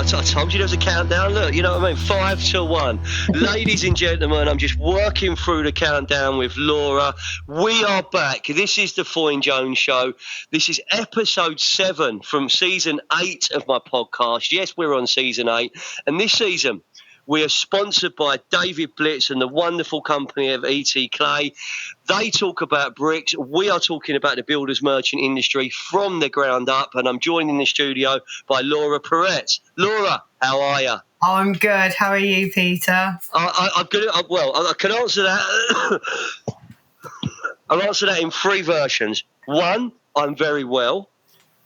I told you there was a countdown. Look, you know what I mean? 5 to 1. Ladies and gentlemen, I'm just working through the countdown with Laura. We are back. This is the Foyne Jones Show. This is episode 7 from season 8 of my podcast. Yes, we're on season 8. And this season, we are sponsored by David Blitz and the wonderful company of E.T. Clay. They talk about bricks. We are talking about the builders merchant industry from the ground up. And I'm joined in the studio by Laura Perrett. Laura, how are you? I'm good. How are you, Peter? I'm good. I can answer that. I'll answer that in 3 versions. 1, I'm very well.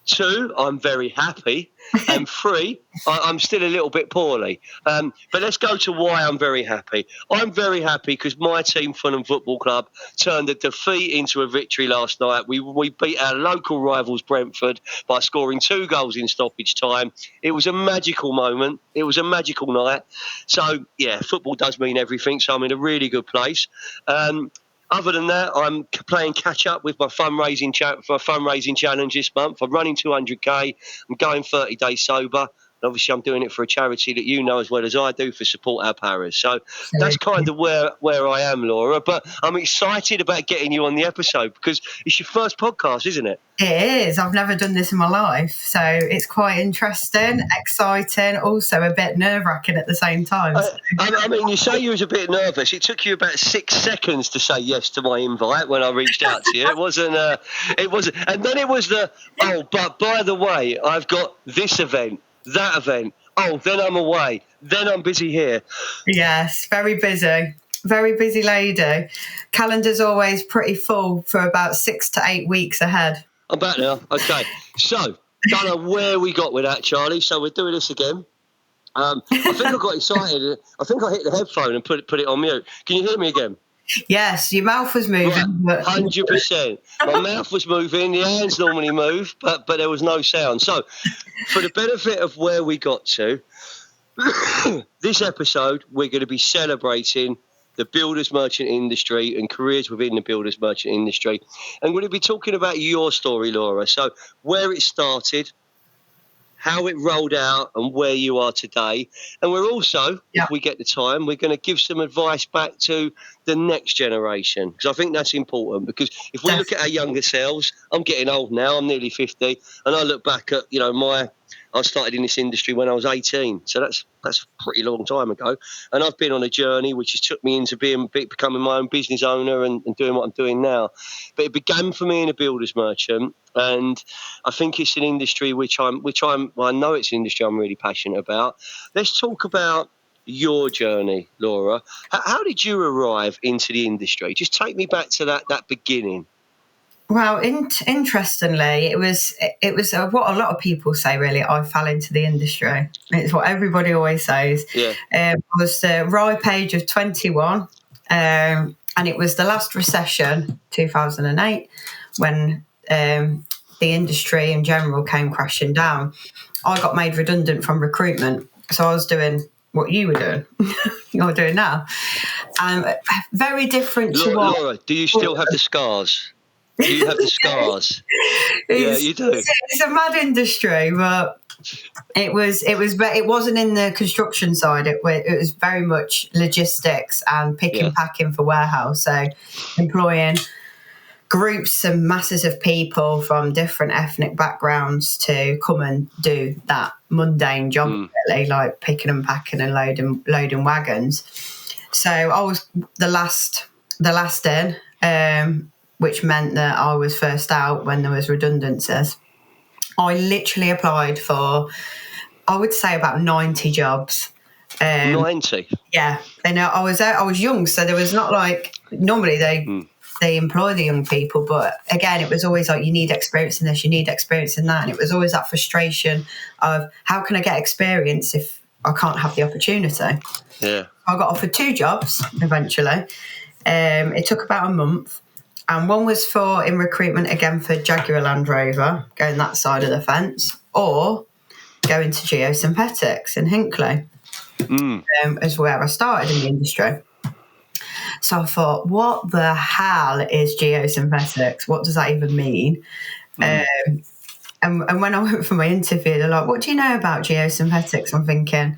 2, I'm very happy. And 3, I'm still a little bit poorly. But let's go to why I'm very happy. I'm very happy because my team, Fulham Football Club, turned a defeat into a victory last night. We beat our local rivals, Brentford, by scoring 2 goals in stoppage time. It was a magical moment. It was a magical night. So, yeah, football does mean everything. So I'm in a really good place. Other than that, I'm playing catch-up with my fundraising challenge this month. I'm running 200k. I'm going 30 days sober. And obviously, I'm doing it for a charity that you know as well as I do for Support Our Paras. So that's kind of where I am, Laura. But I'm excited about getting you on the episode because it's your first podcast, isn't it? It is. I've never done this in my life. So it's quite interesting, exciting, also a bit nerve-wracking at the same time. I mean, you say you was a bit nervous. It took you about 6 seconds to say yes to my invite when I reached out to you. It wasn't. And then it was but by the way, I've got this event, that event. Oh, then I'm away. Then I'm busy here. Yes, very busy. Very busy lady. Calendar's always pretty full for about 6 to 8 weeks ahead. I'm back now. Okay. So, don't know where we got with that, Charlie. So we're doing this again. I think I got excited. I think I hit the headphone and put it on mute. Can you hear me again? Yes, your mouth was moving. Right, 100%. My mouth was moving. The hands normally move, but there was no sound. So, for the benefit of where we got to, this episode, we're going to be celebrating the builders merchant industry and careers within the builders merchant industry. And we're going to be talking about your story, Laura. So where it started, how it rolled out and where you are today. And we're also, if we get the time, we're going to give some advice back to the next generation. Because I think that's important. Because if we look at our younger selves, I'm getting old now, I'm nearly 50. And I look back at, I started in this industry when I was 18. So that's a pretty long time ago. And I've been on a journey which has took me into becoming my own business owner and doing what I'm doing now. But it began for me in a builder's merchant. And I think it's an industry I know it's an industry I'm really passionate about. Let's talk about your journey, Laura. How did you arrive into the industry? Just take me back to that beginning. Well, interestingly, it was what a lot of people say, really. I fell into the industry. It's what everybody always says. Yeah. I was the ripe age of 21, and it was the last recession, 2008, when the industry in general came crashing down. I got made redundant from recruitment, so I was doing what you were doing. You're doing now. Very different to what... Laura, do you still have the scars? Do you have the scars? Yeah, you do. It's a mad industry, but it wasn't in the construction side. It was very much logistics and picking, packing for warehouse. So employing groups and masses of people from different ethnic backgrounds to come and do that mundane job, really, like picking and packing and loading wagons. So I was the last in. Which meant that I was first out when there was redundancies. I literally applied for, I would say, about 90 jobs. 90? Yeah. And I was young, so there was not like, normally they employ the young people, but again, it was always like, you need experience in this, you need experience in that. And it was always that frustration of, how can I get experience if I can't have the opportunity? Yeah. I got offered 2 jobs eventually. It took about a month. And one was in recruitment again for Jaguar Land Rover, going that side of the fence, or going to geosynthetics in Hinckley, is where I started in the industry. So I thought, what the hell is geosynthetics? What does that even mean? And And when I went for my interview, they're like, what do you know about geosynthetics? I'm thinking,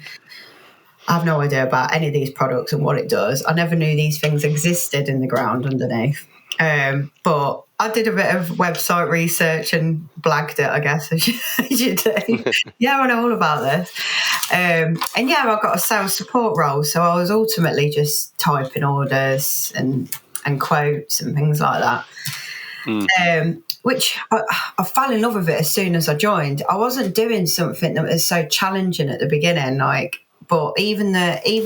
I have no idea about any of these products and what it does. I never knew these things existed in the ground underneath. But I did a bit of website research and blagged it, I guess, as you do. Yeah, I know all about this. And yeah, I got a sales support role. So I was ultimately just typing orders and quotes and things like that. Which I fell in love with it as soon as I joined. I wasn't doing something that was so challenging at the beginning, but even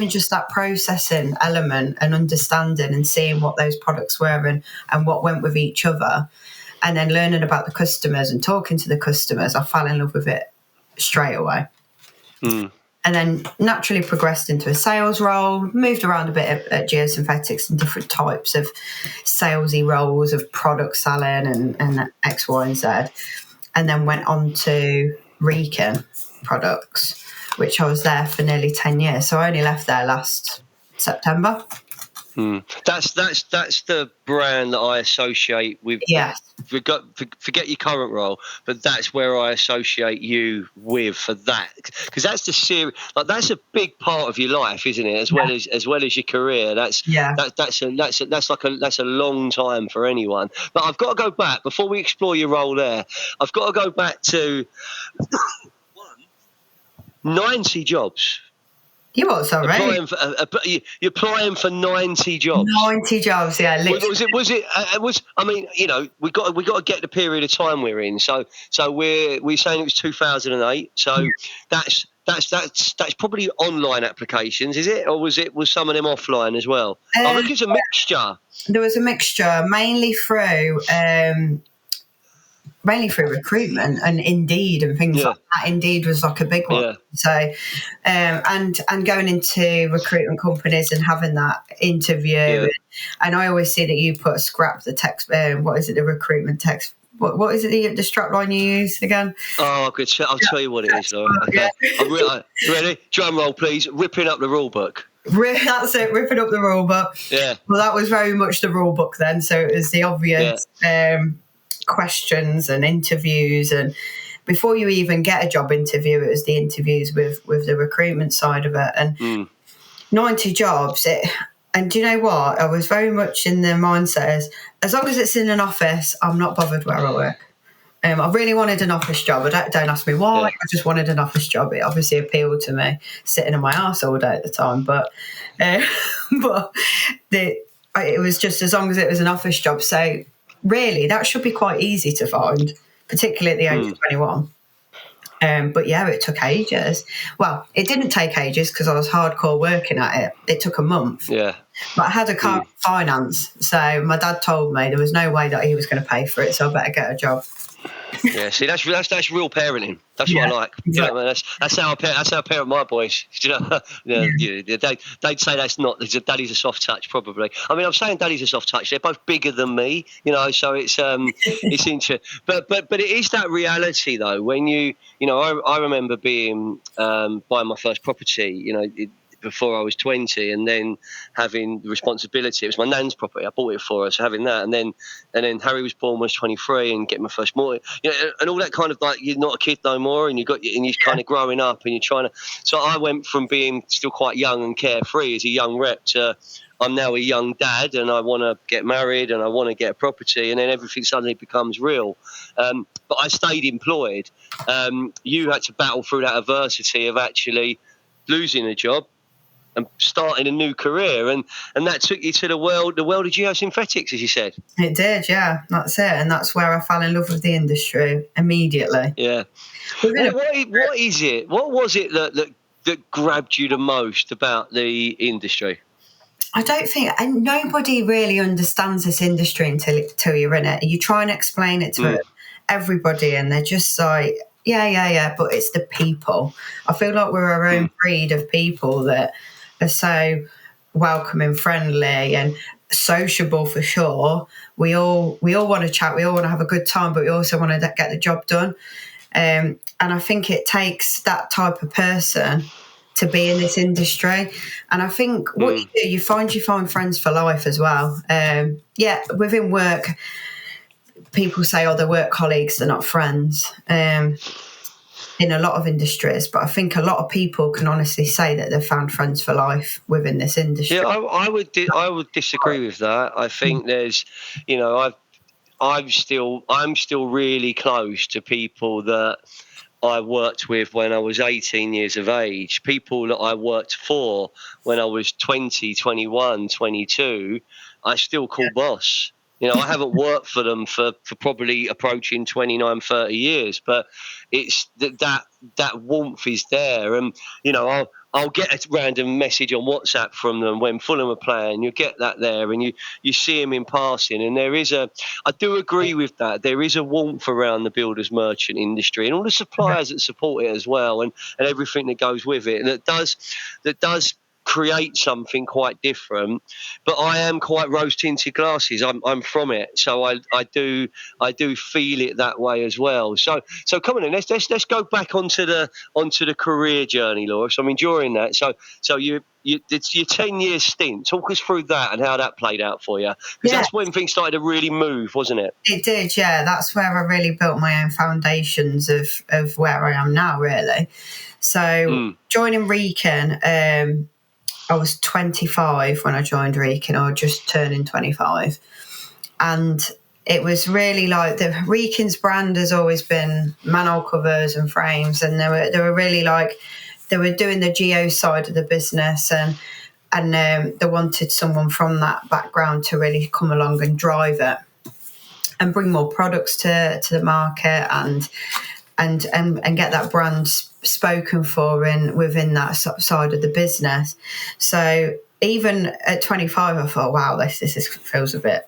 just that processing element and understanding and seeing what those products were and what went with each other, and then learning about the customers and talking to the customers, I fell in love with it straight away. And then naturally progressed into a sales role, moved around a bit at geosynthetics and different types of salesy roles of product selling and X, Y, and Z. And then went on to Recon products, which I was there for nearly 10 years. So I only left there last September. That's the brand that I associate with. Yes. Forget your current role, but that's where I associate you with for that, because that's the serious. Like, that's a big part of your life, isn't it? As well as your career. That's a long time for anyone. But I've got to go back before we explore your role there. I've got to go back to 90 jobs. You what, sorry? You're applying for 90 jobs. 90 jobs, yeah. Literally. I mean, you know, we got to get the period of time we're in. So we're saying it was 2008. So that's probably online applications, is it, or was some of them offline as well? I reckon it's a mixture. There was a mixture, mainly through recruitment and Indeed and things like that. Indeed was like a big one. Yeah. So, and going into recruitment companies and having that interview. Yeah. And I always see that you put a scrap the text. What is it? The recruitment text. What is it? The strap line you use again? Oh, good. I'll tell you what it is. Laura. Okay. Yeah. Ready? Drum roll, please. Ripping up the rule book. That's it. Ripping up the rule book. Yeah. Well, that was very much the rule book then. So it was the obvious. Yeah. Questions and interviews, and before you even get a job interview, it was the interviews with the recruitment side of it. And 90 jobs, and do you know what, I was very much in the mindset as long as it's in an office, I'm not bothered where I work. I really wanted an office job. Don't ask me why. I just wanted an office job. It obviously appealed to me, sitting in my arse all day at the time, but it was just as long as it was an office job. So really, that should be quite easy to find, particularly at the age of 21. But yeah, it took ages. Well, it didn't take ages because I was hardcore working at it. It took a month. Yeah. But I had a car finance, so my dad told me there was no way that he was going to pay for it, so I better get a job. Yeah, see, that's real parenting. That's what I like. Exactly. You know, I mean, that's how I parent my boys. You know, they'd say that's not. Daddy's a soft touch, probably. I mean, I'm saying daddy's a soft touch. They're both bigger than me, you know. So it's interesting. But it is that reality though. When you know, I remember being buying my first property. You know. Before I was 20, and then having the responsibility. It was my nan's property. I bought it for her, so having that, and then Harry was born when I was 23, and getting my first mortgage, you know, and all that kind of, like, you're not a kid no more, and you're kind of growing up, and you're trying to. So I went from being still quite young and carefree as a young rep to I'm now a young dad, and I want to get married, and I want to get a property, and then everything suddenly becomes real. But I stayed employed. You had to battle through that adversity of actually losing a job and starting a new career, and that took you to the world of geosynthetics, as you said. It did, yeah. That's it, and that's where I fell in love with the industry immediately. Yeah. What is it? What was it that grabbed you the most about the industry? I don't think, and nobody really understands this industry until you're in it. You try and explain it to everybody, and they're just like, yeah, but it's the people. I feel like we're our own breed of people that are so welcoming, friendly, and sociable for sure. We all want to chat, we all want to have a good time, but we also want to get the job done. And I think it takes that type of person to be in this industry. And I think what you do, you find friends for life as well. Within work, people say, oh, they're work colleagues, they're not friends. In a lot of industries, but I think a lot of people can honestly say that they've found friends for life within this industry. Yeah, I would disagree with that. I think there's, I'm still really close to people that I worked with when I was 18 years of age, people that I worked for when I was 20, 21, 22, I still call boss. I haven't worked for them for probably approaching 29, 30 years, but it's that warmth is there. And, I'll get a random message on WhatsApp from them when Fulham are playing. You'll get that there, and you see them in passing. And I do agree with that. There is a warmth around the builders merchant industry and all the suppliers that support it as well, and everything that goes with it. And that does create something quite different. But I am quite rose tinted glasses. I'm from it, so I do feel it that way as well. So come on in, let's go back onto the career journey, Laura. So I mean, during that, so it's your 10-year stint. Talk us through that and how that played out for you, because that's when things started to really move, wasn't it? It did, yeah. That's where I really built my own foundations of where I am now, really. So joining Recon, I was 25 when I joined Recon, or just turning 25. And it was really like the Recon's brand has always been manhole covers and frames. And they were really like, they were doing the geo side of the business, and they wanted someone from that background to really come along and drive it and bring more products to the market and get that brand spoken for within that side of the business. So even at 25, I thought, wow, this feels a bit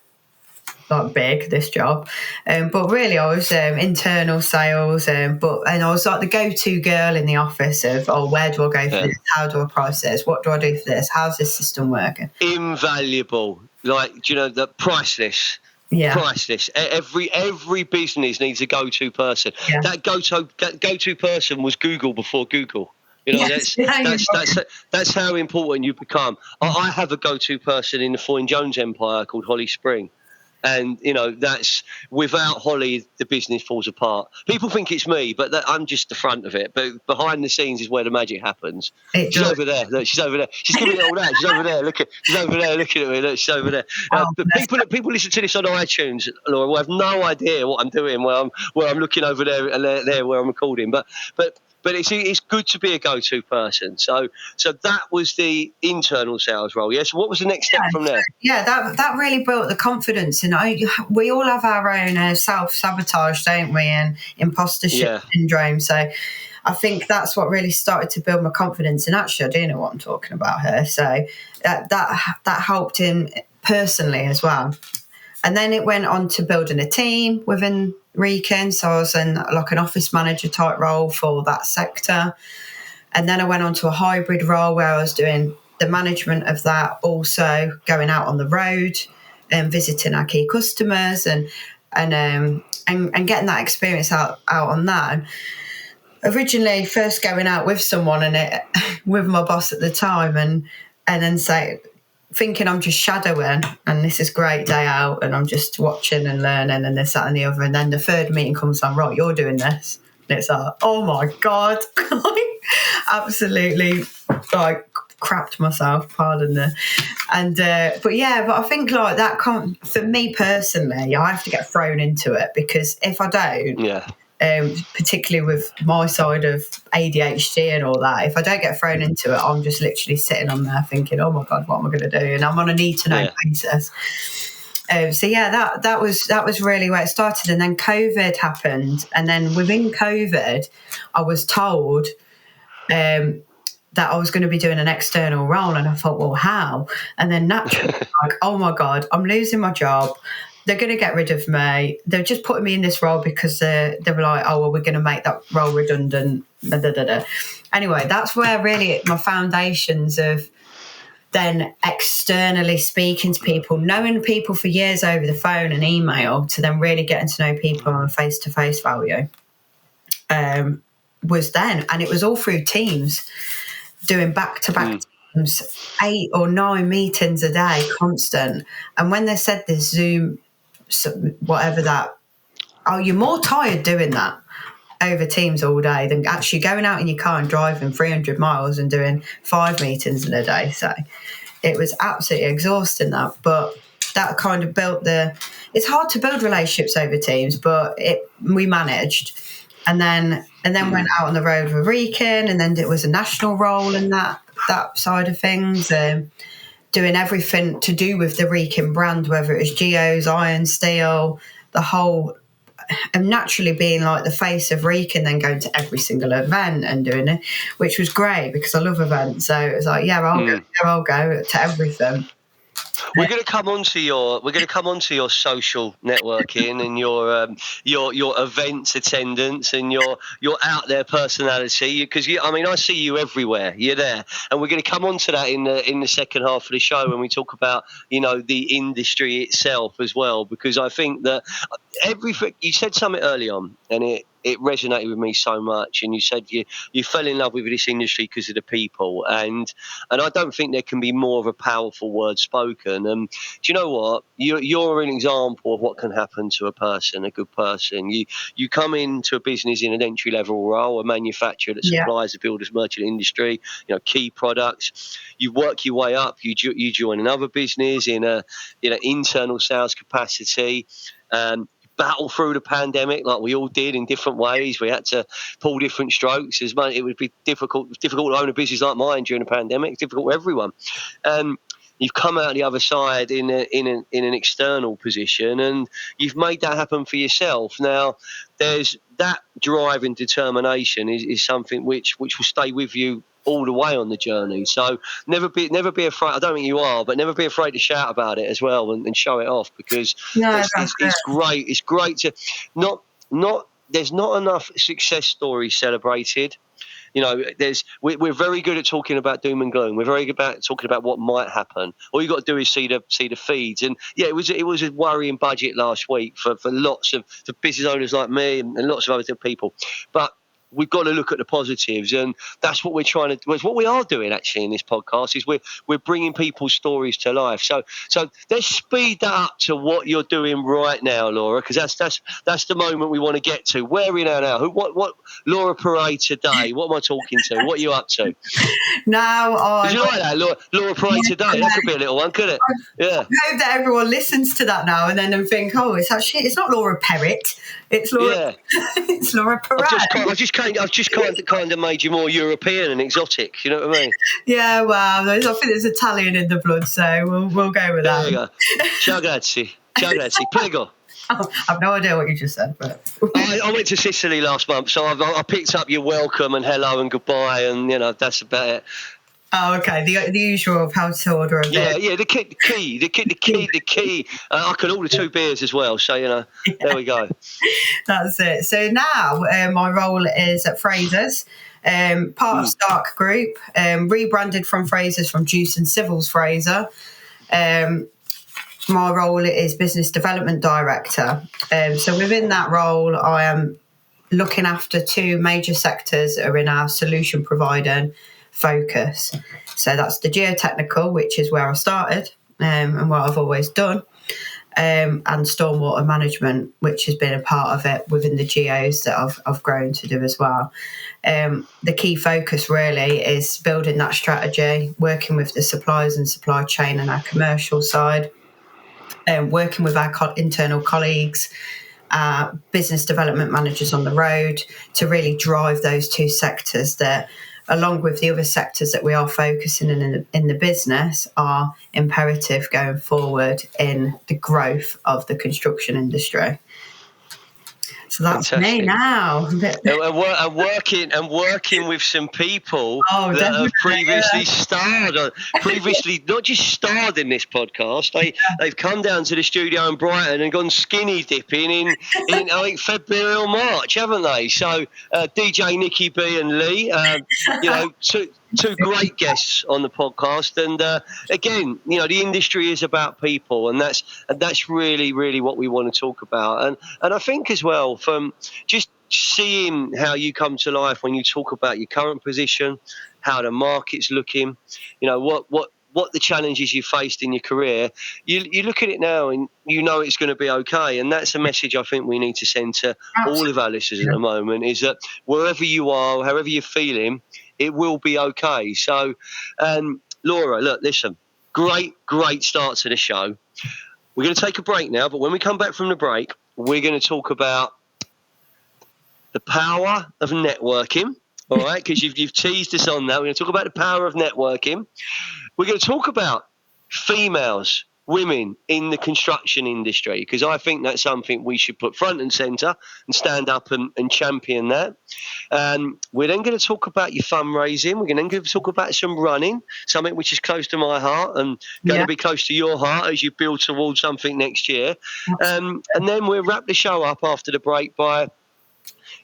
like big, this job. But really, I was internal sales, and I was like the go-to girl in the office of, oh, where do I go for this? How do I price this? What do I do for this? How's this system working? Invaluable. Like, the priceless. Yeah. Priceless. Every business needs a go-to person. Yeah. That go-to person was Google before Google. That's how important you become. I have a go-to person in the Foyne Jones empire called Holly Spring. And, that's without Holly, the business falls apart. People think it's me, but I'm just the front of it. But behind the scenes is where the magic happens. She's over there. Look, she's over there. She's giving it all out. She's over there. She's over there looking at me. Look, she's over there. People listen to this on iTunes, Laura, will have no idea what I'm doing where I'm looking over there and there where I'm recording. But it's good to be a go-to person. So that was the internal sales role. Yes. Yeah? So what was the next step from there? Yeah, that really built the confidence. And we all have our own self-sabotage, don't we? And imposter syndrome. So I think that's what really started to build my confidence. And actually, I do know what I'm talking about here. So that helped in personally as well. And then it went on to building a team within Recon. So I was in like an office manager type role for that sector. And then I went on to a hybrid role where I was doing the management of that, also going out on the road and visiting our key customers and getting that experience out on that. And originally first going out with someone and with my boss at the time and then thinking I'm just shadowing and this is a great day out and I'm just watching and learning and this, that and the other. And then the third meeting comes on, right, you're doing this. And it's like, oh my God. Absolutely like crapped myself, pardon the. And, but I think like that for me personally, I have to get thrown into it because if I don't, particularly with my side of ADHD and all that, if I don't get thrown into it, I'm just literally sitting on there thinking, oh my God, what am I going to do? And I'm on a need to know basis. That was really where it started. And then COVID happened. And then within COVID, I was told that I was going to be doing an external role. And I thought, well, how? And then naturally, like, oh my God, I'm losing my job. They're going to get rid of me. They're just putting me in this role because they were like, oh, well, we're going to make that role redundant. Da, da, da, da. Anyway, that's where really my foundations of then externally speaking to people, knowing people for years over the phone and email, to then really getting to know people on a face-to-face value was then. And it was all through Teams, doing back-to-back Teams, 8 or 9 meetings a day, constant. And when they said this Zoom, whatever that you're more tired doing that over Teams all day than actually going out in your car and driving 300 miles and doing 5 meetings in a day. So it was absolutely exhausting, that. But that kind of built it's hard to build relationships over Teams, but we managed. And then went out on the road with Reekin, and then it was a national role in that side of things, doing everything to do with the Reekin brand, whether it was geos, iron, steel, the whole, and naturally being like the face of Reekin, then going to every single event and doing it, which was great because I love events. So it was like, I'll go to everything. We're going to come onto your social networking and your events attendance and your out there personality, because I see you everywhere. You're there, and we're going to come onto that in the second half of the show when we talk about the industry itself as well, because I think that everything you said something early on, and it resonated with me so much. And you said you fell in love with this industry because of the people, and I don't think there can be more of a powerful word spoken. And do you know what? You're an example of what can happen to a person, a good person. You come into a business in an entry level role, a manufacturer that supplies the builders merchant industry, key products. You work your way up. You join another business in a internal sales capacity. Battle through the pandemic like we all did in different ways. We had to pull different strokes. It would be difficult to own a business like mine during the pandemic. It's difficult for everyone. You've come out the other side in an external position, and you've made that happen for yourself. Now, there's that drive and determination is something which will stay with you all the way on the journey. So never be afraid. I don't think you are, but never be afraid to shout about it as well and show it off, because it's great. It's great to not. There's not enough success stories celebrated. We're very good at talking about doom and gloom. We're very good at talking about what might happen. All you got to do is see the feeds. And it was a worrying budget last week for lots of business owners like me and lots of other people. But we've got to look at the positives, and that's what we're trying to do. It's what we are doing actually in this podcast, is we're bringing people's stories to life. So let's speed that up to what you're doing right now, Laura, because that's the moment we want to get to. Where are we now? What Laura Perrett today? What am I talking to? What are you up to? Now, did you like that, Laura Perrett today? That could be a little one, couldn't it? Yeah. I hope that everyone listens to that now and then think, it's not Laura Perrett. It's Laura. Yeah. It's Laura Perrett. I've just kind of made you more European and exotic. You know what I mean? Yeah, well, I think there's Italian in the blood, so we'll go with that. There you go. Ciao, grazie. Prego. Oh, I've no idea what you just said, but I went to Sicily last month, so I picked up your welcome and hello and goodbye, and that's about it. Oh, okay. The usual of how to order a beer. Yeah. The key. I can order 2 beers as well. So there we go. That's it. So now my role is at Fraser's, part of Stark Group, rebranded from Fraser's from Juice and Civils Fraser. My role is Business Development Director. So within that role, I am looking after 2 major sectors that are in our solution providing focus. So that's the geotechnical, which is where I started and what I've always done, and stormwater management, which has been a part of it within the geos that I've grown to do as well. The key focus really is building that strategy, working with the suppliers and supply chain and our commercial side, working with our internal colleagues, business development managers on the road to really drive those 2 sectors that, along with the other sectors that we are focusing in the business, are imperative going forward in the growth of the construction industry. So that's Fantastic. Me now. And working with some people that have previously not just starred in this podcast. They've come down to the studio in Brighton and gone skinny dipping in I think February or March, haven't they? So DJ Nicky B and Lee, two great guests on the podcast, and again, the industry is about people, and that's really, really what we want to talk about. And I think as well, from just seeing how you come to life when you talk about your current position, how the market's looking, what what the challenges you faced in your career, you look at it now and you know it's going to be okay. And that's a message I think we need to send to all of our listeners at the moment, is that wherever you are, however you're feeling, it will be okay. So, Laura, look, listen, great start to the show. We're going to take a break now, but when we come back from the break, we're going to talk about the power of networking, all right? Because you've teased us on that. We're going to talk about the power of networking. We're going to talk about females, women in the construction industry, because I think that's something we should put front and centre and stand up and champion that. We're then going to talk about your fundraising. We're then going to talk about some running, something which is close to my heart and going to be close to your heart as you build towards something next year. And then we'll wrap the show up after the break by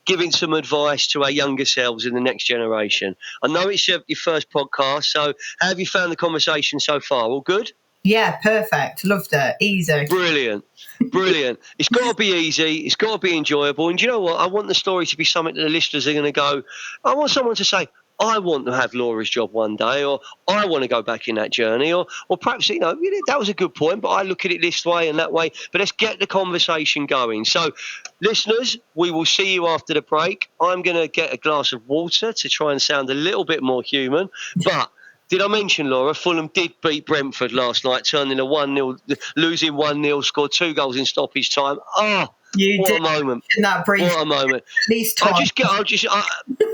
giving some advice to our younger selves in the next generation. I know it's your first podcast, so how have you found the conversation so far? All good? Yeah, perfect. Loved it. Easy. Brilliant. It's got to be easy. It's got to be enjoyable. And you know what? I want the story to be something that the listeners are going to go, I want someone to say, I want to have Laura's job one day, or I want to go back in that journey, or perhaps, that was a good point, but I look at it this way and that way. But let's get the conversation going. So, listeners, we will see you after the break. I'm going to get a glass of water to try and sound a little bit more human. But did I mention, Laura, Fulham did beat Brentford last night, turning a 1-0, losing 1-0, scored 2 goals in stoppage time. What a moment! In that brief, what a moment! At least twice. I'll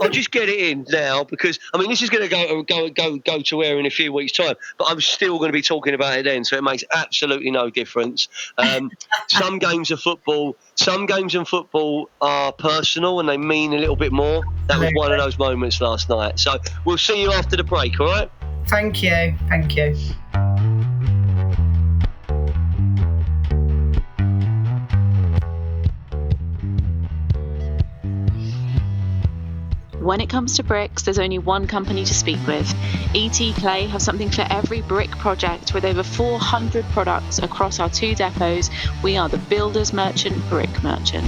just get it in now, because this is going to go to air in a few weeks' time, but I'm still going to be talking about it then, so it makes absolutely no difference. Some games of football are personal and they mean a little bit more. That was one of those moments last night. So we'll see you after the break. All right? Thank you. When it comes to bricks, there's only one company to speak with. ET Clay have something for every brick project. With over 400 products across our 2 depots, we are the builder's merchant, brick merchant.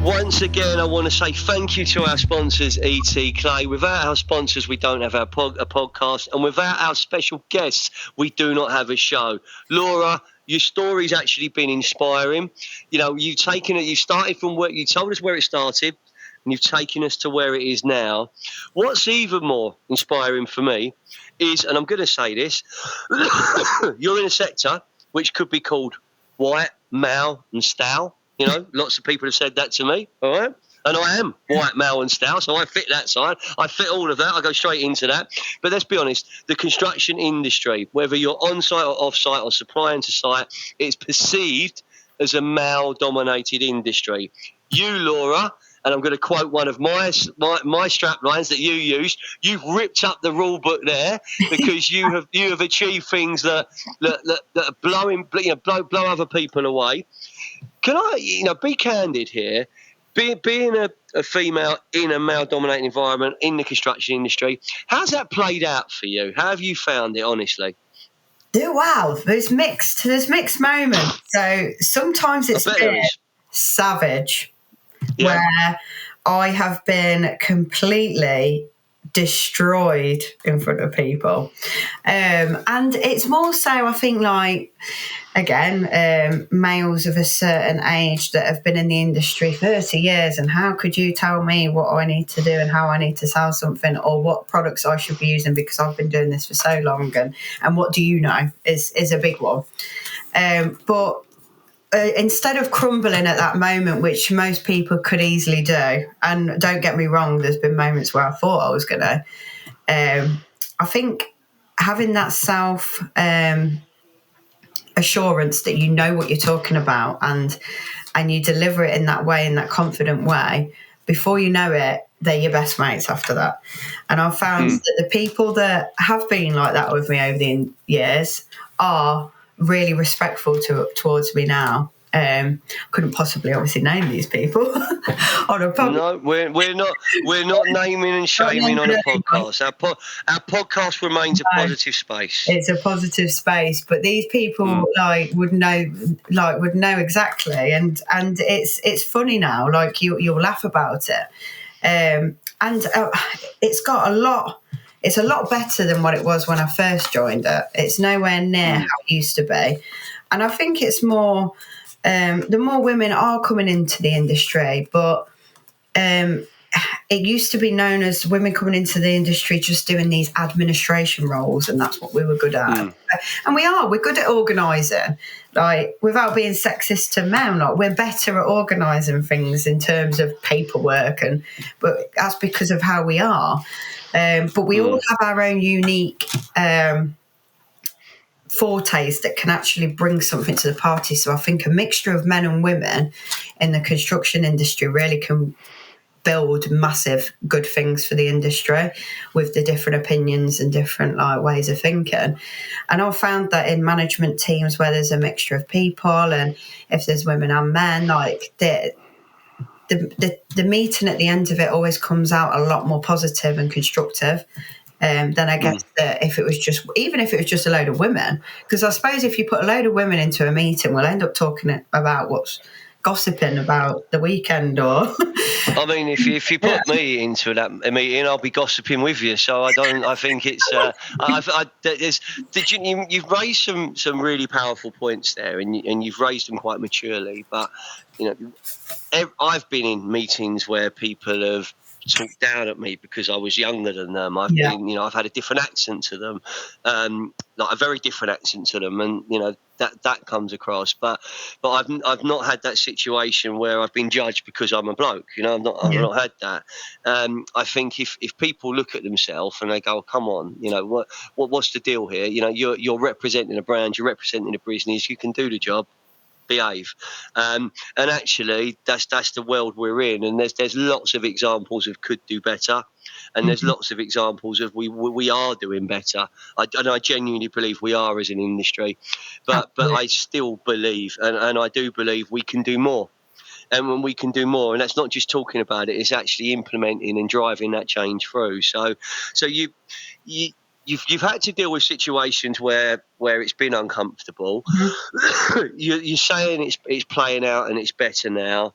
Once again, I want to say thank you to our sponsors, ET Clay. Without our sponsors, we don't have a podcast. And without our special guests, we do not have a show. Laura, your story's actually been inspiring. You've taken it, you started from where you told us where it started, and you've taken us to where it is now. What's even more inspiring for me is, and I'm going to say this, you're in a sector which could be called white, male and style. Lots of people have said that to me, all right? And I am white, male and style, so I fit that side. I fit all of that. I go straight into that. But let's be honest, the construction industry, whether you're on-site or off-site or supplying to site, it's perceived as a male-dominated industry. You, Laura, and I'm going to quote one of my strap lines that you used, you've ripped up the rule book there, because you have achieved things that are blow other people away. Can I, be candid here? Being a female in a male-dominated environment in the construction industry, how's that played out for you? How have you found it, honestly? Oh, wow. There's mixed moments. So sometimes it's a bit savage, where I have been completely destroyed in front of people. And it's more so, I think, males of a certain age that have been in the industry 30 years, and how could you tell me what I need to do and how I need to sell something, or what products I should be using because I've been doing this for so long, and what do you know is a big one. But instead of crumbling at that moment, which most people could easily do, and don't get me wrong, there's been moments where I thought I was going to, I think having that self assurance that you know what you're talking about, and you deliver it in that way, in that confident way, before you know it, they're your best mates after that. And I've found that the people that have been like that with me over the years are really respectful towards me now. Couldn't possibly obviously name these people on a podcast. No, we're not naming and shaming on a podcast. Our podcast remains a positive space. It's a positive space, but these people would know exactly, and it's funny now. Like you'll laugh about it, and it's got a lot. It's a lot better than what it was when I first joined it. It's nowhere near how it used to be, and I think it's more. The more women are coming into the industry, but it used to be known as women coming into the industry just doing these administration roles, and that's what we were good at. And we're good at organising, like without being sexist to men. Like we're better at organising things in terms of paperwork, but that's because of how we are. But we all have our own unique fortes that can actually bring something to the party. So I think a mixture of men and women in the construction industry really can build massive good things for the industry with the different opinions and different ways of thinking. And I've found that in management teams where there's a mixture of people, and if there's women and men, like the meeting at the end of it always comes out a lot more positive and constructive than I guess that if it was just a load of women. Because I suppose if you put a load of women into a meeting, we'll end up talking about what's gossiping about the weekend, or I mean, if you put me into that meeting, I'll be gossiping with you. So I think it's you've raised some really powerful points there, and you've raised them quite maturely. But I've been in meetings where people have talked down at me because I was younger than them. I've had a different accent to them, like a very different accent to them, and that comes across. But I've not had that situation where I've been judged because I'm a bloke. I've not had that. I think if people look at themselves and they go, oh, come on, what's the deal here? You're representing a brand, you're representing a business, you can do the job. Behave, and actually that's the world we're in, and there's lots of examples of could do better, and there's lots of examples of we are doing better. I genuinely believe we are as an industry, but I still believe, and I do believe we can do more. And when we can do more, and that's not just talking about it, it's actually implementing and driving that change through. So You've had to deal with situations where it's been uncomfortable. You're saying it's playing out and it's better now.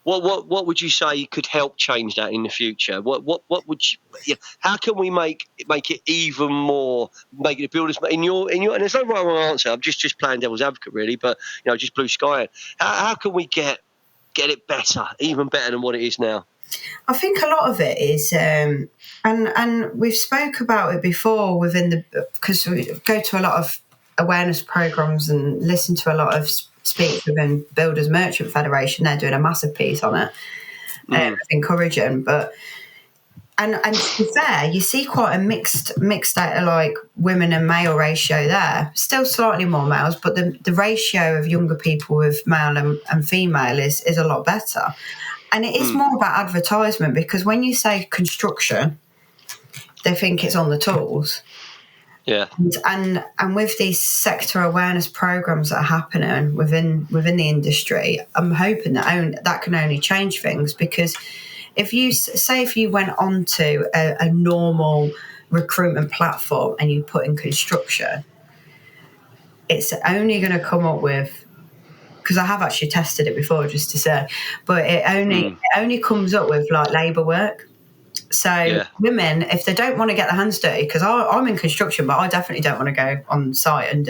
What would you say could help change that in the future? What would you? How can we make it even more? Make it a builders in your and there's no right or wrong answer. I'm just playing devil's advocate really, but just blue sky. How can we get it better, even better than what it is now? I think a lot of it is, and we've spoke about it before because we go to a lot of awareness programs and listen to a lot of speaks within Builders Merchant Federation. They're doing a massive piece on it, encouraging. But and to be fair, you see quite a mixed like women and male ratio there. Still slightly more males, but the ratio of younger people with male and female is a lot better. And it is more about advertisement, because when you say construction, they think it's on the tools. Yeah. And with these sector awareness programs that are happening within the industry, I'm hoping that can only change things, because if you went onto a normal recruitment platform and you put in construction, it's only going to come up with, because I have actually tested it before, just to say, but it only comes up with like labour work. So women, if they don't want to get their hands dirty, because I'm in construction, but I definitely don't want to go on site and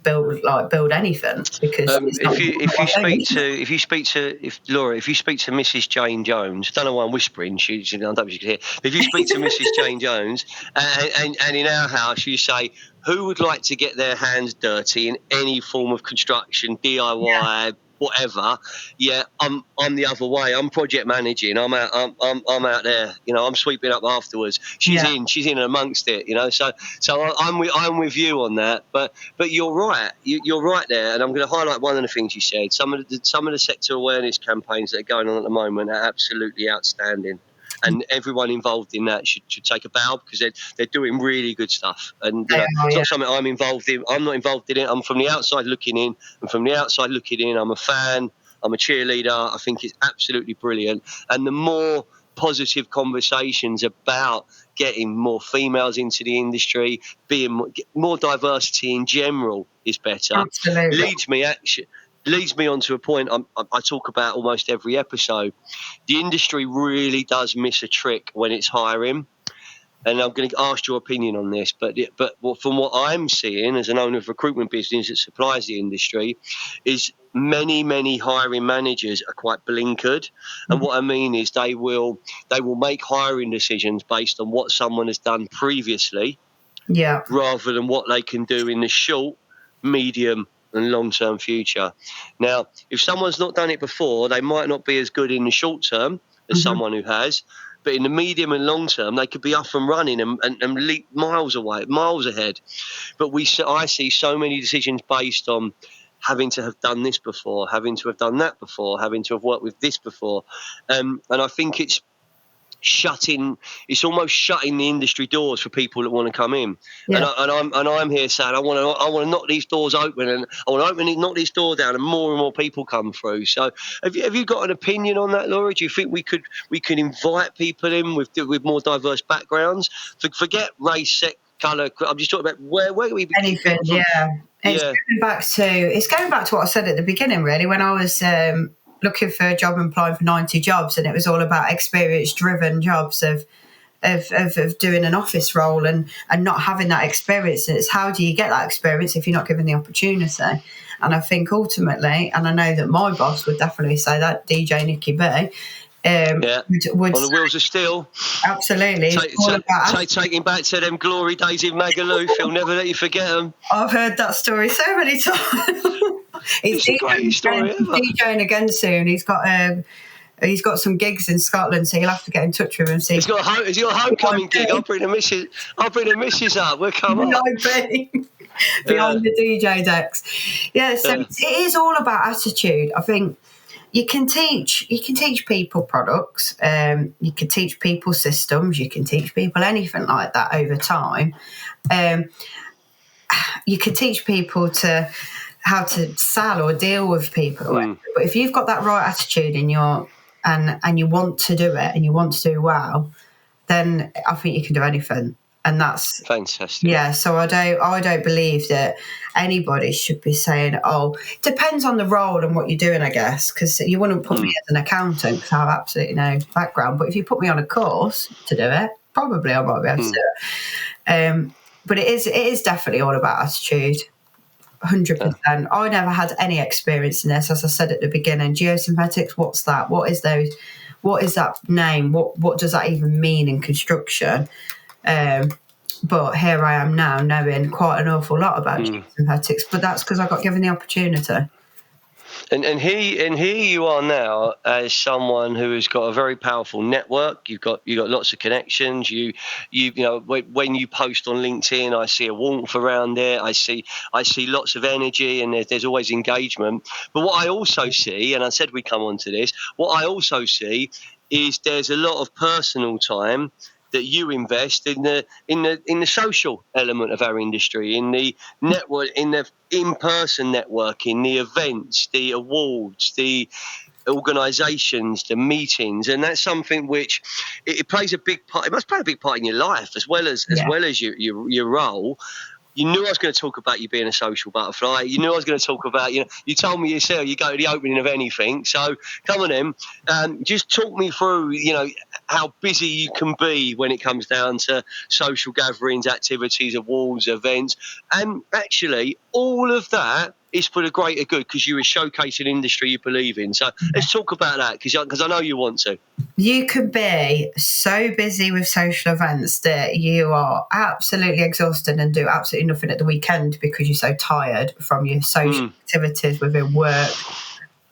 build anything, because if you speak to Mrs. Jane Jones, I don't know why I'm whispering, I don't know if you can hear, but if you speak to Mrs. Jane Jones and in our house you say, who would like to get their hands dirty in any form of construction, DIY, whatever? Yeah, I'm the other way. I'm project managing. I'm out there. I'm sweeping up afterwards. She's in amongst it. So I'm with you on that. But you're right. You're right there. And I'm going to highlight one of the things you said. Some of the sector awareness campaigns that are going on at the moment are absolutely outstanding. and everyone involved in that should take a bow, because they're doing really good stuff. And it's not something I'm involved in. I'm not involved in it. I'm from the outside looking in, and from the outside looking in, I'm a fan. I'm a cheerleader. I think it's absolutely brilliant. And the more positive conversations about getting more females into the industry, being more diversity in general is better. Absolutely. Leads me on to a point I talk about almost every episode. The industry really does miss a trick when it's hiring. And I'm going to ask your opinion on this, but from what I'm seeing as an owner of a recruitment business that supplies the industry, is many hiring managers are quite blinkered. And what I mean is they will make hiring decisions based on what someone has done previously, rather than what they can do in the short, medium, and long-term future. Now, if someone's not done it before, they might not be as good in the short term as someone who has. But in the medium and long term, they could be up and running and leap miles ahead. But I see so many decisions based on having to have done this before, having to have done that before, having to have worked with this before. And I think it's almost shutting the industry doors for people that want to come in. And I'm here saying I want to knock these doors open, and I want to knock this door down, and more people come through. So have you got an opinion on that, Laura? Do you think we could invite people in with more diverse backgrounds? Forget race, sex, colour. I'm just talking about where we anything. It's going back to what I said at the beginning, really, when I was looking for a job, applying for 90 jobs, and it was all about experience-driven jobs of doing an office role and not having that experience. And it's how do you get that experience if you're not given the opportunity? And I think ultimately, and I know that my boss would definitely say that, DJ Nikki B, would on the wheels of steel. Absolutely. Taking back to them glory days in Magaluf. He'll never let you forget them. I've heard that story so many times. It's the greatest story ever. He's DJing again soon. He's got some gigs in Scotland, so you'll have to get in touch with him and see. He's got a homecoming gig. I'll bring the missus up. We'll come up. Behind the DJ decks. It is all about attitude. I think you can teach people products, you can teach people systems, you can teach people anything like that over time. You can teach people how to sell or deal with people. But if you've got that right attitude and you want to do it and you want to do well, then I think you can do anything. And that's fantastic. Yeah, so I don't believe that anybody should be saying, depends on the role and what you're doing, I guess, because you wouldn't put me as an accountant because I have absolutely no background. But if you put me on a course to do it, probably I might be able to do it. But it is definitely all about attitude. 100%. I never had any experience in this, as I said at the beginning. Geosynthetics, what's that? What is that name? What does that even mean in construction? But here I am now knowing quite an awful lot about geosynthetics, but that's because I got given the opportunity. And here you are now as someone who has got a very powerful network. You've got lots of connections. You know when you post on LinkedIn, I see a warmth around there. I see lots of energy, and there's always engagement. But what I also see, and I said we come on to this, what I also see is there's a lot of personal time that you invest in the social element of our industry, in the network, in the in-person networking, the events, the awards, the organisations, the meetings, and that's something which it plays a big part. It must play a big part in your life as well as your role. You knew I was going to talk about you being a social butterfly. You knew I was going to talk about, you told me yourself you go to the opening of anything. So come on in. Just talk me through, how busy you can be when it comes down to social gatherings, activities, awards, events. And actually, all of that is for the greater good because you are showcasing industry you believe in. So let's talk about that because I know you want to. You could be so busy with social events that you are absolutely exhausted and do absolutely nothing at the weekend because you're so tired from your social activities within work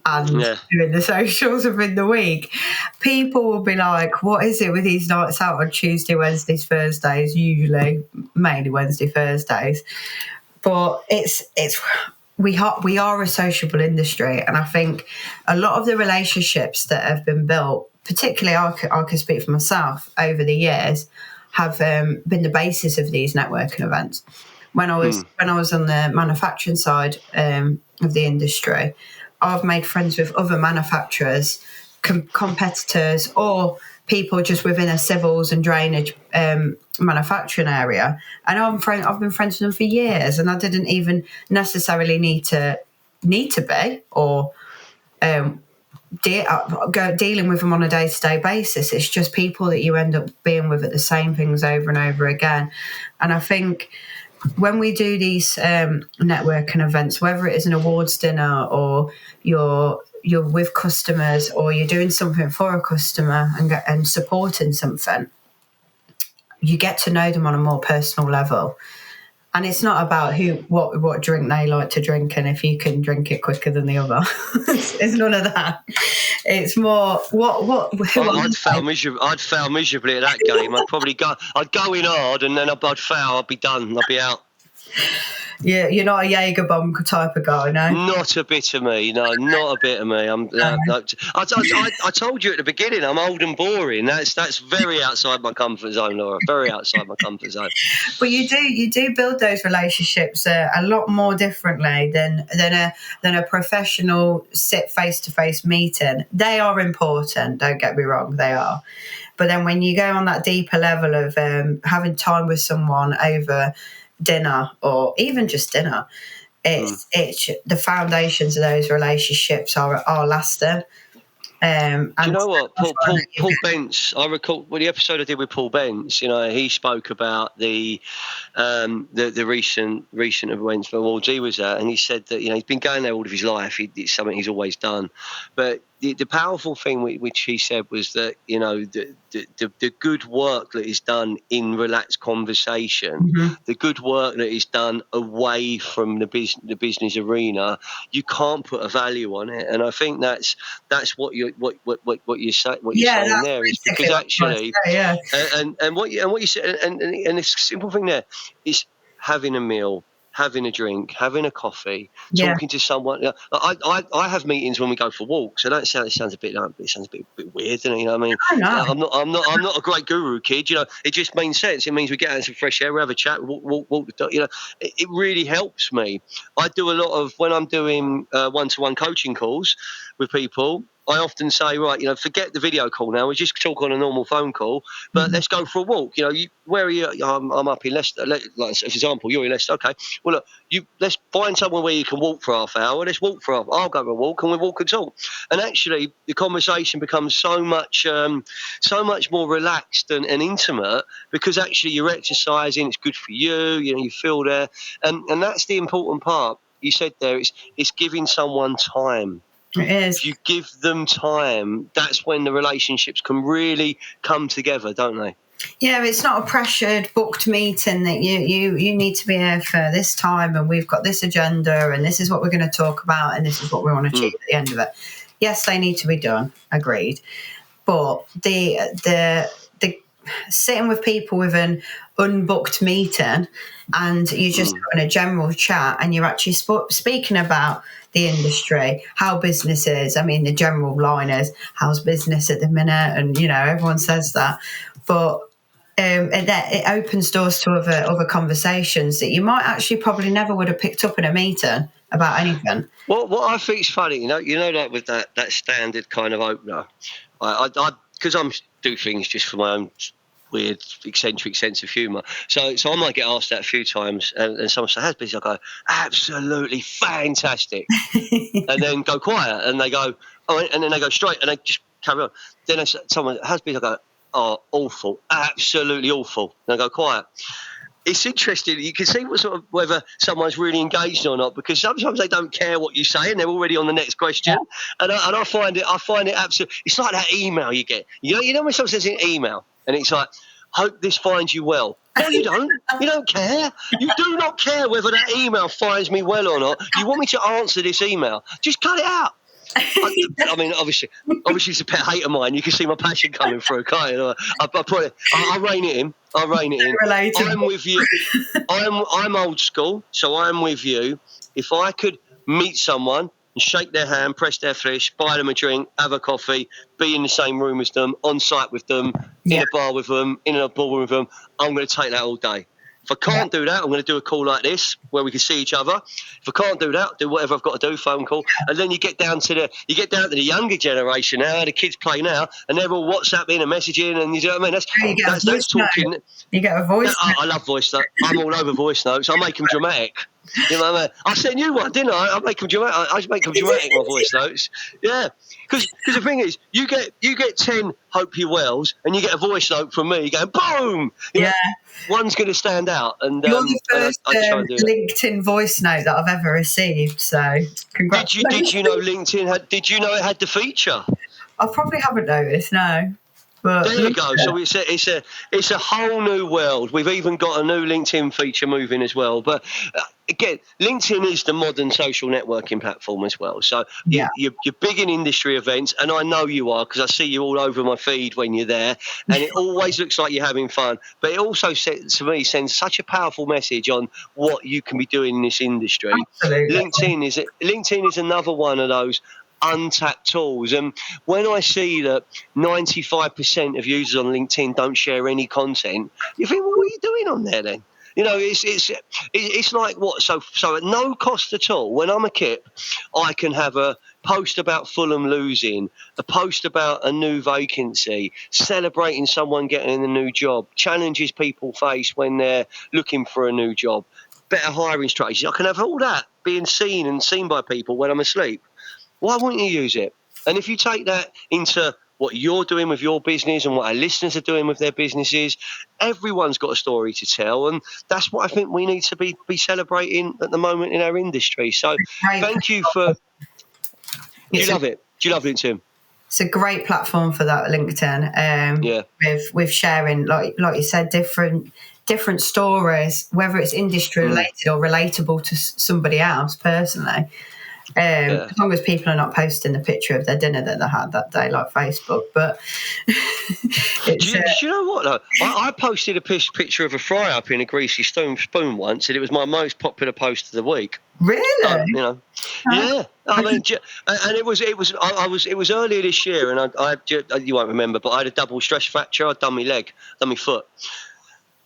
and doing the socials within the week. People will be like, what is it with these nights out on Tuesday, Wednesdays, Thursdays, usually, mainly Wednesday, Thursdays. But we are a sociable industry, and I think a lot of the relationships that have been built, particularly I can speak for myself, over the years, have been the basis of these networking events. When I was on the manufacturing side of the industry, I've made friends with other manufacturers, competitors, or people just within a civils and drainage manufacturing area, and I've been friends with them for years, and I didn't even necessarily need to be or dealing with them on a day-to-day basis. It's just people that you end up being with at the same things over and over again. And I think when we do these networking events, whether it is an awards dinner or you're with customers or you're doing something for a customer and supporting something, you get to know them on a more personal level. And it's not about what drink they like to drink and if you can drink it quicker than the other. It's none of that. It's more I'd fail miserably at that game. I'd go in hard and then I'd fail. I'd be done. I'd be out. Yeah, you're not a Jaeger bomb type of guy, no? Not a bit of me. No, not a bit of me. I told you at the beginning, I'm old and boring. That's very outside my comfort zone, Laura. Very outside my comfort zone. But you do build those relationships a lot more differently than a professional sit face-to-face meeting. They are important, don't get me wrong, they are. But then when you go on that deeper level of having time with someone over dinner or even just dinner, it's the foundations of those relationships are lasting. Do you know what? Paul Bence, I recall the episode I did with Paul Bence, he spoke about the recent events for awards he was at, and he said that, he's been going there all of his life. It's something he's always done. But the powerful thing which he said was that, the good work that is done in relaxed conversation, the good work that is done away from the business arena, you can't put a value on it. And I think that's what you're saying there is because actually, and what you said, and the simple thing there is having a meal, having a drink, having a coffee, talking to someone. I have meetings when we go for walks. I know it sounds a bit weird, doesn't it? I mean, I'm not a great guru kid. It just means sense. It means we get out in some fresh air, we have a chat, walk the dog. It really helps me. I do a lot of when I'm doing one-to-one coaching calls with people. I often say, right, forget the video call now. We just talk on a normal phone call, but let's go for a walk. Where are you? I'm up in Leicester. Like, for example, you're in Leicester. Okay. Well, look, let's find somewhere where you can walk for half hour. Let's walk for half. I'll go for a walk and we walk and talk. And actually, the conversation becomes so much more relaxed and intimate because actually you're exercising. It's good for you. You feel there, and that's the important part. You said there, it's giving someone time. It is. If you give them time, that's when the relationships can really come together, don't they? Yeah, it's not a pressured, booked meeting that you need to be here for this time and we've got this agenda and this is what we're going to talk about and this is what we want to achieve at the end of it. Yes, they need to be done, agreed. But the sitting with people with an unbooked meeting and you're just having a general chat and you're actually speaking about the industry, how business is. I mean, the general line is, how's business at the minute? And, everyone says that. But it opens doors to other conversations that you might actually probably never would have picked up in a meeting about anything. Well, what I think is funny, that with that standard kind of opener, because I do things just for my own weird, eccentric sense of humour. So I might get asked that a few times, and someone says, "How's business?" I go, "Absolutely fantastic," and then go quiet, and they go, "Oh," and then they go straight, and they just carry on. Then someone, "How's business?" I go, "Oh, awful, absolutely awful," and I go quiet. It's interesting. You can see whether someone's really engaged or not, because sometimes they don't care what you say and they're already on the next question. Yeah. And I find it absolutely. It's like that email you get. You know when someone says an email and it's like, "Hope this finds you well." No, you don't. You don't care. You do not care whether that email finds me well or not. You want me to answer this email? Just cut it out. I mean, obviously, it's a pet hate of mine. You can see my passion coming through, can't you? I rein it in. I'm with you. I'm old school, so I'm with you. If I could meet someone and shake their hand, press their flesh, buy them a drink, have a coffee, be in the same room as them, on site with them, in a bar with them, in a ballroom with them. I'm going to take that all day. If I can't do that, I'm going to do a call like this where we can see each other. If I can't do that, do whatever I've got to do, phone call. And then you get down to the younger generation now, the kids play now, and they're all WhatsApping and messaging, and you know what I mean? That's talking. You get a voice note. I love voice notes. I'm all over voice notes. I make them dramatic. You know what I mean? I sent you one, didn't I? I make them dramatic. I make them dramatic, my voice notes. Yeah, because the thing is, you get 10 hope you wells, and you get a voice note from me going boom. You know, one's going to stand out. And you're the first LinkedIn voice note that I've ever received. So congratulations. Did you know LinkedIn did you know it had the feature? I probably haven't noticed. No. But there you go. So it's a whole new world. We've even got a new LinkedIn feature moving as well. But again, LinkedIn is the modern social networking platform as well. So you're big in industry events, and I know you are because I see you all over my feed when you're there, and it always looks like you're having fun. But it also, to me, sends such a powerful message on what you can be doing in this industry. Absolutely. LinkedIn is another one of those untapped tools, and when I see that 95% of users on LinkedIn don't share any content, you think, well, what are you doing on there then? You know, it's like what? So at no cost at all, when I'm a kip, I can have a post about Fulham losing, a post about a new vacancy, celebrating someone getting a new job, challenges people face when they're looking for a new job, better hiring strategies. I can have all that being seen by people when I'm asleep. Why wouldn't you use it? And if you take that into what you're doing with your business and what our listeners are doing with their businesses, everyone's got a story to tell. And that's what I think we need to be celebrating at the moment in our industry. So thank you for... Do you love it? Do you love LinkedIn? It's a great platform for that, LinkedIn. With sharing, like you said, different stories, whether it's industry related or relatable to somebody else personally. As long as people are not posting the picture of their dinner that they had that day, like Facebook. But do you know what though? I posted a picture of a fry up in a greasy spoon once, and it was my most popular post of the week. Really? You know, yeah. I mean, and it was earlier this year, and I you won't remember, but I had a double stress fracture. I'd done my foot.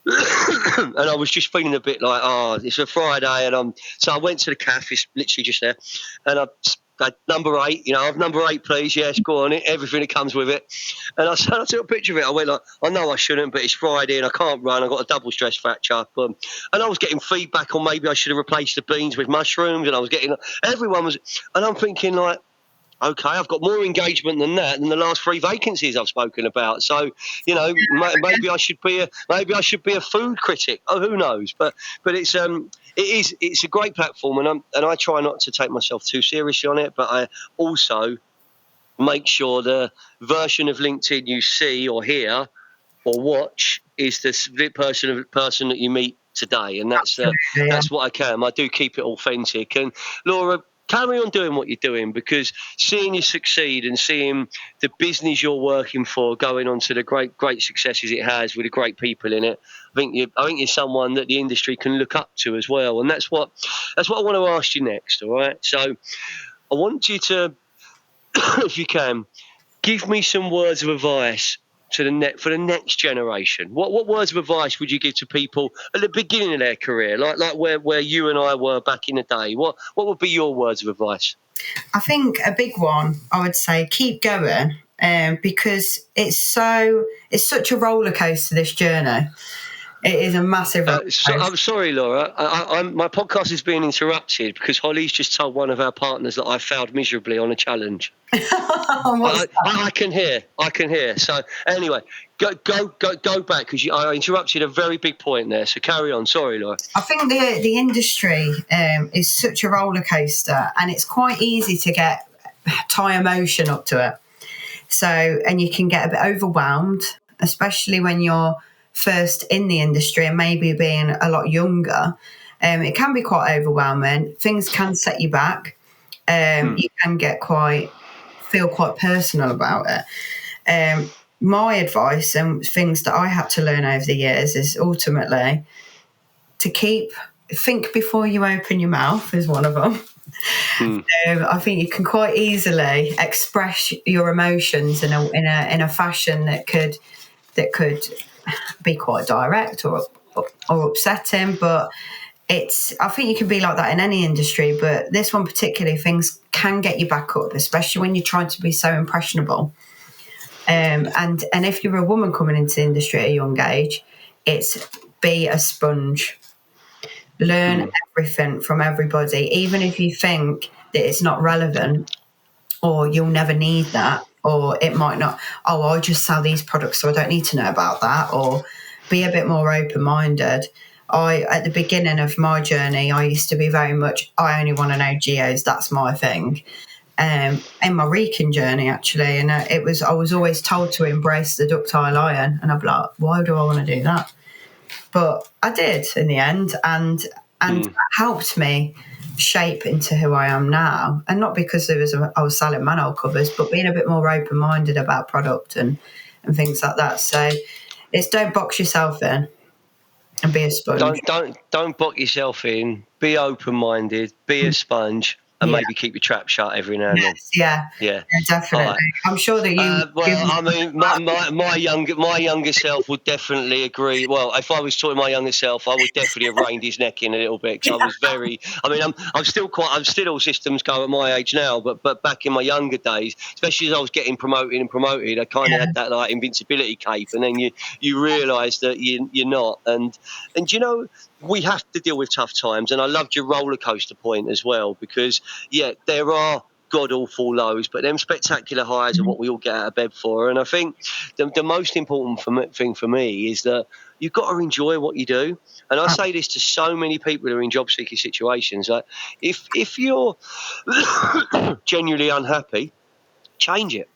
And I was just feeling a bit like, it's a Friday, and so I went to the cafe, it's literally just there, and I had number 8, you know, I've number 8, please, yes, go on, everything that comes with it. And I took a picture of it. I went like, I know I shouldn't, but it's Friday and I can't run. I got a double stress fracture, and I was getting feedback on maybe I should have replaced the beans with mushrooms, and I was getting and I'm thinking like, okay, I've got more engagement than the last 3 vacancies I've spoken about. So, you know, maybe I should be a food critic. Oh, who knows? But it's a great platform, and I try not to take myself too seriously on it. But I also make sure the version of LinkedIn you see or hear or watch is the person that you meet today, and that's what I can. I do keep it authentic. And Laura, carry on doing what you're doing, because seeing you succeed and seeing the business you're working for going on to the great successes it has with the great people in it, I think you're someone that the industry can look up to as well. And that's what I want to ask you next. All right. So I want you to, if you can, give me some words of advice for the next generation. What words of advice would you give to people at the beginning of their career, like where you and I were back in the day? What would be your words of advice? I think a big one, I would say, keep going, because it's such a roller coaster, this journey. It is a massive. I'm sorry, Laura. My podcast is being interrupted because Holly's just told one of our partners that I failed miserably on a challenge. I can hear. So anyway, go back, because I interrupted a very big point there. So carry on. Sorry, Laura. I think the industry is such a roller coaster, and it's quite easy to tie emotion up to it. So, and you can get a bit overwhelmed, especially when you're first in the industry and maybe being a lot younger. It can be quite overwhelming. Things can set you back. You can feel quite personal about it. My advice and things that I had to learn over the years is ultimately to think before you open your mouth is one of them. I think you can quite easily express your emotions in a fashion that could be quite direct or upsetting, but I think you can be like that in any industry, but this one particularly, things can get you back up, especially when you're trying to be so impressionable. And if you're a woman coming into the industry at a young age, it's be a sponge. Learn everything from everybody, even if you think that it's not relevant or you'll never need that, or it might not. Oh, I just sell these products, so I don't need to know about that. Or be a bit more open-minded. At the beginning of my journey, I used to be very much, I only want to know geos, that's my thing. In my reeking journey, actually, and I was always told to embrace the ductile iron, and I'd be like, why do I want to do that? But I did in the end, and that helped me shape into who I am now. And not because I was selling manhole covers, but being a bit more open-minded about product and things like that. So it's don't box yourself in and be a sponge. Don't box yourself in. Be open-minded. Be a sponge. And maybe keep your trap shut every now and then. Yeah, definitely. Right. I'm sure that you. I mean, my younger self would definitely agree. Well, if I was talking to my younger self, I would definitely have reined his neck in a little bit, because I was very. I mean, I'm still all systems go at my age now, but back in my younger days, especially as I was getting promoted, I kind of had that like invincibility cape, and then you realise that you're not, and you know. We have to deal with tough times, and I loved your roller coaster point as well, because there are god awful lows, but them spectacular highs are what we all get out of bed for. And I think the most important thing for me is that you've got to enjoy what you do. And I say this to so many people who are in job seeking situations: like if you're genuinely unhappy, change it.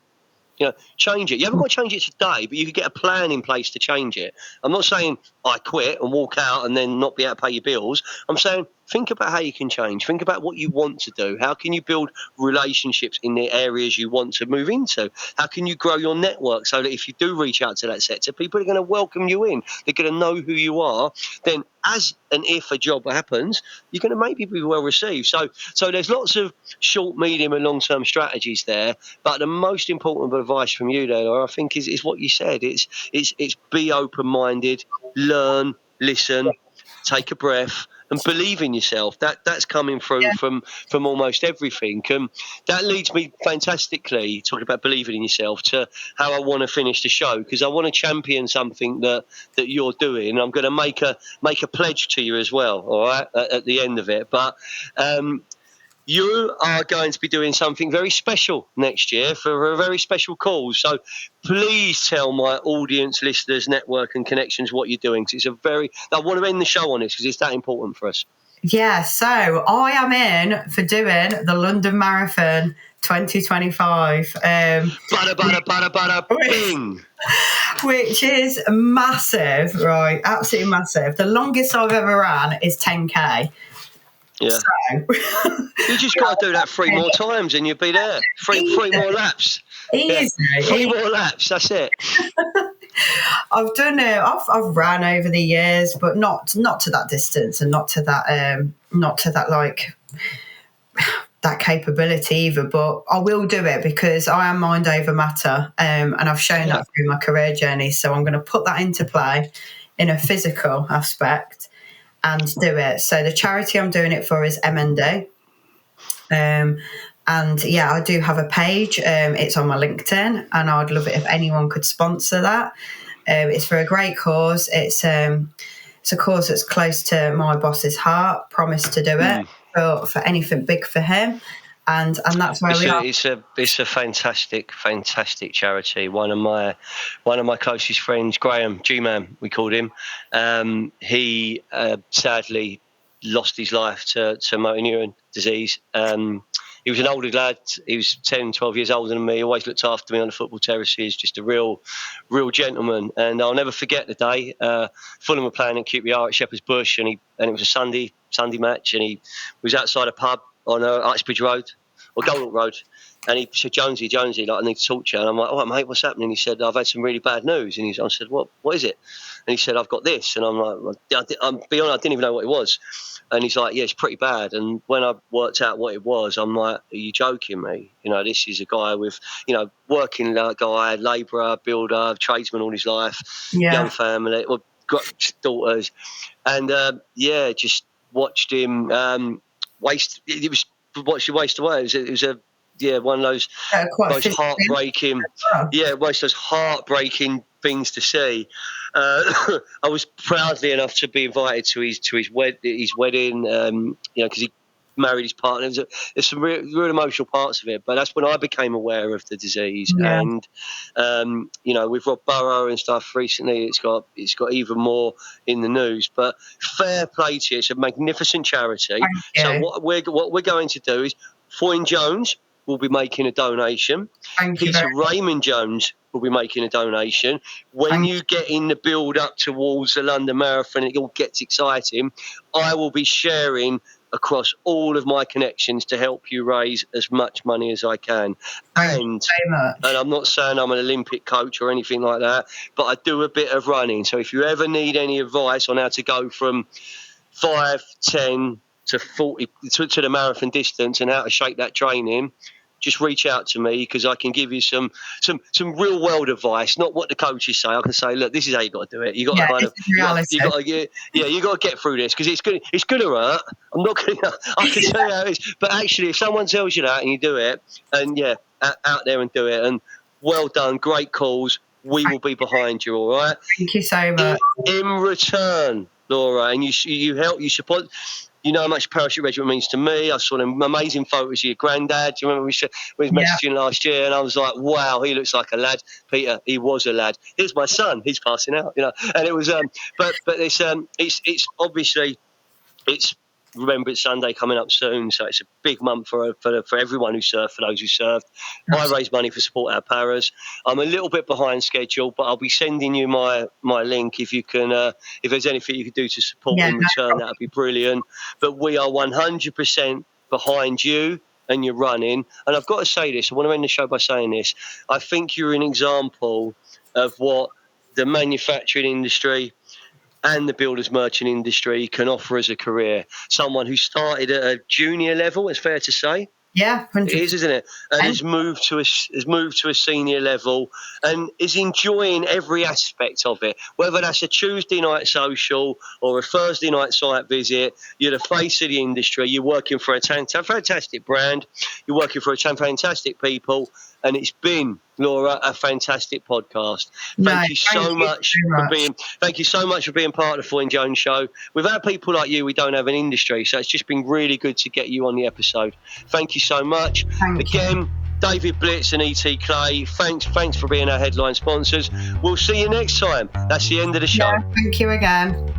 Change it. You haven't got to change it today, but you could get a plan in place to change it. I'm not saying I quit and walk out and then not be able to pay your bills. I'm saying think about how you can change. Think about what you want to do. How can you build relationships in the areas you want to move into? How can you grow your network so that if you do reach out to that sector, people are going to welcome you in. They're going to know who you are. Then as and if a job happens, you're going to maybe be well received. So there's lots of short, medium and long-term strategies there. But the most important advice from you there, Laura, I think is what you said. It's be open-minded, learn, listen, take a breath, and believe in yourself. That's coming through from almost everything. That leads me fantastically, talking about believing in yourself, to how I want to finish the show, because I want to champion something that you're doing. I'm going to make a pledge to you as well, all right, at the end of it. But you are going to be doing something very special next year for a very special cause. So please tell my audience, listeners, network and connections what you're doing. Because I want to end the show on this because it's that important for us. Yeah, so I am in for doing the London Marathon 2025. Bing! Which is massive, right? Absolutely massive. The longest I've ever ran is 10K. Yeah. So. You just got to do that 3 more times and you'll be there. Three more laps. Easy. Yeah. 3 more laps, that's it. I've done it. I've ran over the years, but not to that distance and not to that like that capability either. But I will do it because I am mind over matter, and I've shown that through my career journey. So I'm going to put that into play in a physical aspect and do it. So the charity I'm doing it for is MND. And I do have a page. It's on my LinkedIn, and I'd love it if anyone could sponsor that. It's for a great cause. It's a cause that's close to my boss's heart. Promised to do it for anything big for him, and that's where we are. It's a fantastic charity. One of my closest friends, Graham G-Man, we called him. He sadly lost his life to motor neuron disease. He was an older lad. He was 10, 12 years older than me. He always looked after me on the football terraces. Just a real gentleman. And I'll never forget the day. Fulham were playing in QPR at Shepherd's Bush, and it was a Sunday match, and he was outside a pub on Uxbridge Road or Goldhawk Road, And he said, Jonesy, like, I need to talk to you. And I'm like, all right, mate, what's happening? He said, I've had some really bad news. And I said, what is it? And he said, I've got this. And I'm like, I'm be honest, I didn't even know what it was. And he's like, yeah, it's pretty bad. And when I worked out what it was, I'm like, are you joking me? This is a guy with, working guy, labourer, builder, tradesman all his life, young family, well, got daughters. And, just watched him waste. It was watched him waste away. It was one of those most heartbreaking, most those heartbreaking things to see. I was proudly enough to be invited to his wedding, because he married his partner. There's some real emotional parts of it, but that's when I became aware of the disease. Yeah. And with Rob Burrow and stuff recently, it's got even more in the news. But fair play to you. It's a magnificent charity. So what we're going to do is Foyne Jones will be making a donation. Peter Raymond Jones will be making a donation. When you get in the build up towards the London Marathon, it all gets exciting. I will be sharing across all of my connections to help you raise as much money as I can. And I'm not saying I'm an Olympic coach or anything like that, but I do a bit of running. So if you ever need any advice on how to go from 5, 10 to 40 to the marathon distance and how to shape that training, just reach out to me, because I can give you some real world advice, not what the coaches say. I can say, look, this is how you got to do it. You got to you got to get through this, because it's going to hurt. I'm not going to. I can tell you how it is, but actually, if someone tells you that and you do it, and out there and do it, and well done, great calls. We will be behind you. All right. Thank you so much. In return, Laura, and you help, you support. You know how much Parachute Regiment means to me. I saw them amazing photos of your granddad. Do you remember we was messaging last year, and I was like, wow, he looks like a lad. Peter, he was a lad. Here's my son. He's passing out, And it was, but it's obviously, it's Remembrance Sunday coming up soon, so it's a big month for everyone who served, for those who served. I raise money for Support Our Paras. I'm a little bit behind schedule, but I'll be sending you my link if you can. If there's anything you can do to support in return, that would be brilliant. But we are 100% behind you and your running. And I've got to say this. I want to end the show by saying this. I think you're an example of what the manufacturing industry and the builders merchant industry can offer as a career. Someone who started at a junior level, it's fair to say. Yeah, 100%. It is, isn't it? And has moved to a senior level and is enjoying every aspect of it. Whether that's a Tuesday night social or a Thursday night site visit, you're the face of the industry. You're working for a fantastic brand. You're working for fantastic people, and it's been, Laura, a fantastic podcast. Thank you so much for being part of the Foyne Jones Show. Without people like you, we don't have an industry. So it's just been really good to get you on the episode. Thank you so much. Again, David Blitz and E.T. Clay, thanks for being our headline sponsors. We'll see you next time. That's the end of the show. Yeah, thank you again.